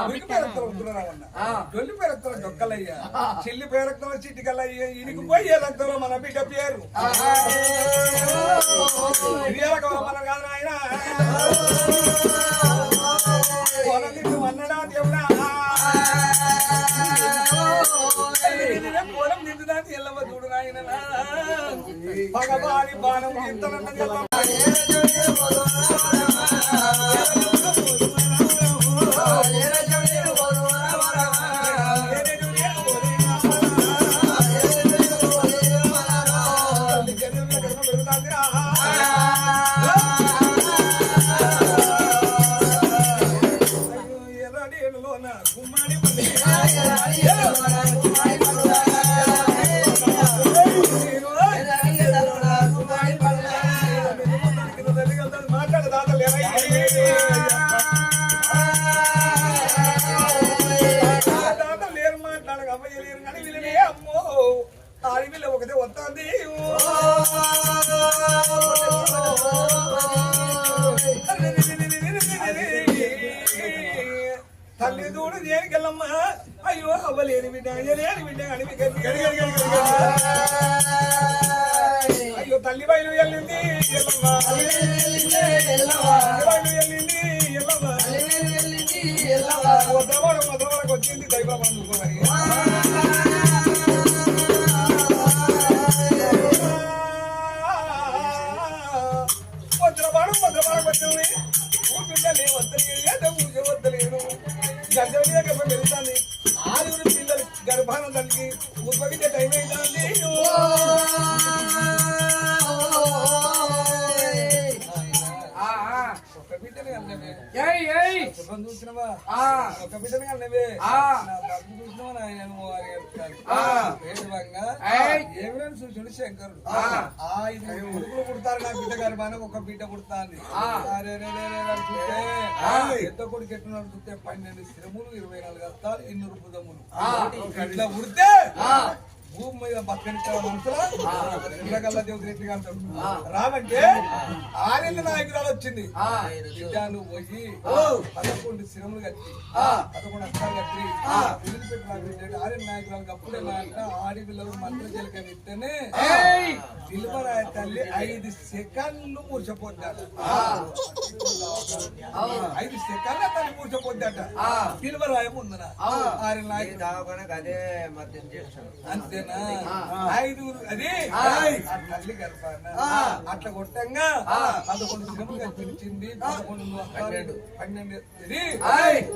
ఉరికి పేరక్తలు వస్తున్నారామన్న డొల్లి పేరక్తలు డొక్కలయ్యా చెల్లి పేరక్తలు చిట్టికల్లయ్యా ఇనికి పోయే రక్తంలో మన బిడ్డ పేరు మన కాదు ఆయన అన్నడా దేవుడా పొలం నిండుదా ఎల్లమ్మ చూడు నాయన భగవాని బాణం ఇంతనన్నది ఒకటే వస్తుంది తల్లి దూడు దేనికెళ్ళమ్మా అయ్యో అవ్వలేని బిడ్డ లేని బిడ్డ అయ్యో తల్లి బయలు వెళ్ళింది వద్దవాడకు వచ్చింది దైవం అందుకోమని గర్భవతి వెళ్తాను ఆరుగురు పిల్లలు గర్భాన తల్లికి ఉద్భవించే టైం అవుతుంది ఒక బిడ్డని అన్నవే చూసినవా ఒక బిడ్డని అన్నవే చూసినవా ఏమైనా చూసాడు శంకరుడు 5 కొడుకులు పుడతారు నా బిడ్డ గర్భాన ఒక బిడ్డ పుడతాంది ఎంత కొడుకు ఎట్టున్నాడు చూస్తే 12 శ్రములు 24 అత్తాలు 200 బుధములు ఇట్లా పుడితే భూమి మీద బతకనిచ్చే మనుషుల దేవత రెడ్డిగా అంటాడు రావంటే 6 నాయకురాలు వచ్చింది బిడ్డలు పోయి 11 శ్రములు కట్టి 11 అత్తాలు కట్టి వదిలిపెట్టి 6 నాయకురాలకు అప్పుడే ఆడి పిల్లలు మంత్ర జలకం ఇస్తేనే సిల్వరాయ తల్లి 5 సెకండ్లు మూర్చపోద్దట 5 సెకండ్ల తల్లి మూర్చపోద్దట సిల్వరాయ ముందర 6 నాయకులు అదే మధ్యం చేస్తాను అంతే 5 అది తల్లి గర్భాన అట్లా కొట్టంగా 11 శ్రమగా పిలిచింది 11 12